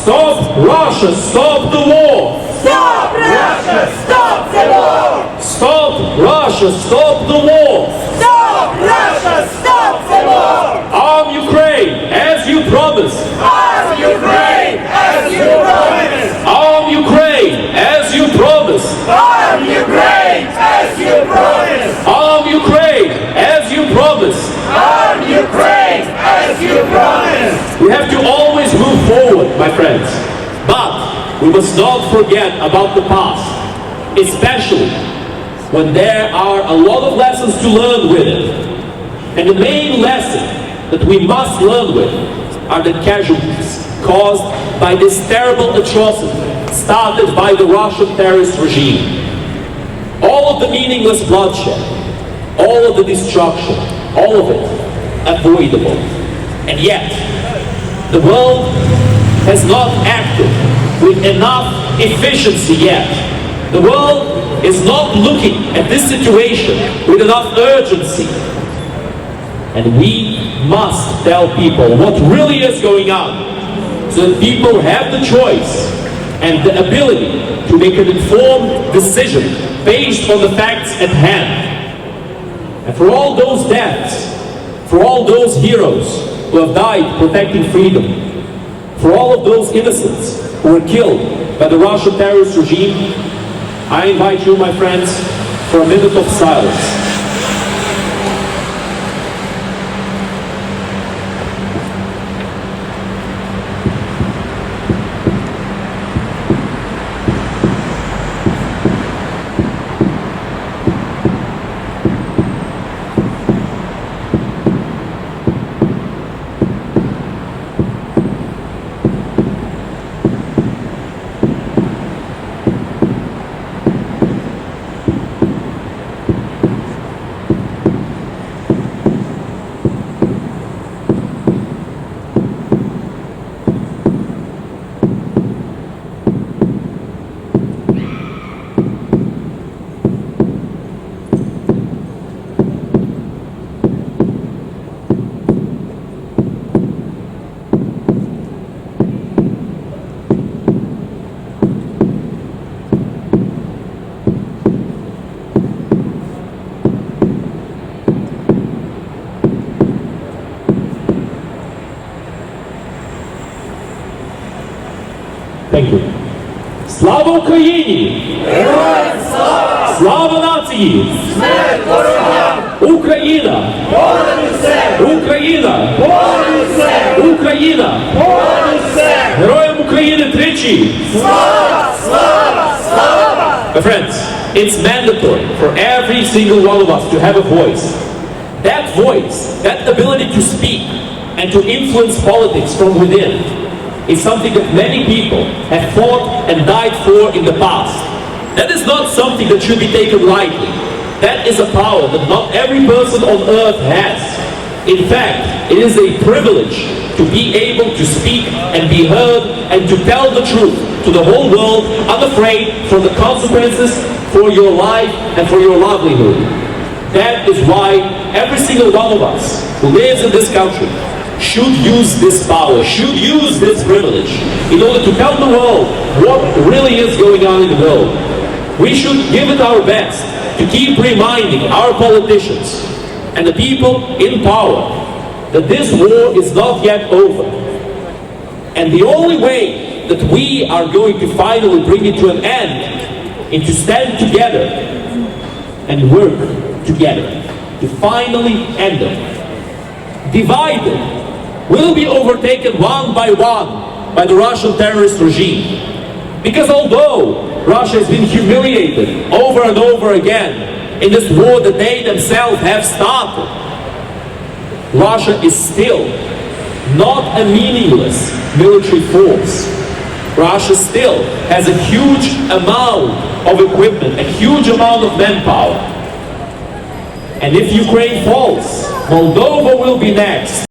Stop Russia, stop the war! Stop Russia, stop the war! Stop Russia, stop the war! Stop Russia, stop the war! Arm Ukraine, as you promised! Arm Ukraine, as you promised! Arm Ukraine, as you promised! Arm Ukraine, as you promised! Arm Ukraine, as you promised! Arm Ukraine, as you promised! We have to always move forward, my friends. But we must not forget about the past, especially when there are a lot of lessons to learn with it. And the main lesson that we must learn with are the casualties caused by this terrible atrocity started by the Russian terrorist regime. All of the meaningless bloodshed, all of the destruction, all of it avoidable. And yet, the world has not acted with enough efficiency yet. The world is not looking at this situation with enough urgency. And we must tell people what really is going on, so that people have the choice and the ability to make an informed decision based on the facts at hand. And for all those deaths, for all those heroes who have died protecting freedom, for all of those innocents who were killed by the Russian terrorist regime, I invite you, my friends, for a minute of silence. Thank you. Слава Україні! Героям слава! Слава нації! Смерть ворогам! Україна! Понад усе! Україна! Понад усе! Україна! Понад усе! Героям України тричі! Слава! Слава! Слава! My friends, it's mandatory for every single one of us to have a voice. That voice, that ability to speak and to influence politics from within, is something that many people have fought and died for in the past. That is not something that should be taken lightly. That is a power that not every person on earth has. In fact, it is a privilege to be able to speak and be heard and to tell the truth to the whole world, unafraid from the consequences for your life and for your livelihood. That is why every single one of us who lives in this country should use this power, should use this privilege in order to tell the world what really is going on in the world. We should give it our best to keep reminding our politicians and the people in power that this war is not yet over. And the only way that we are going to finally bring it to an end is to stand together and work together to finally end it. Divided, will be overtaken one by the Russian terrorist regime. Because although Russia has been humiliated over and over again in this war that they themselves have started, Russia is still not a meaningless military force. Russia still has a huge amount of equipment, a huge amount of manpower. And if Ukraine falls, Moldova will be next.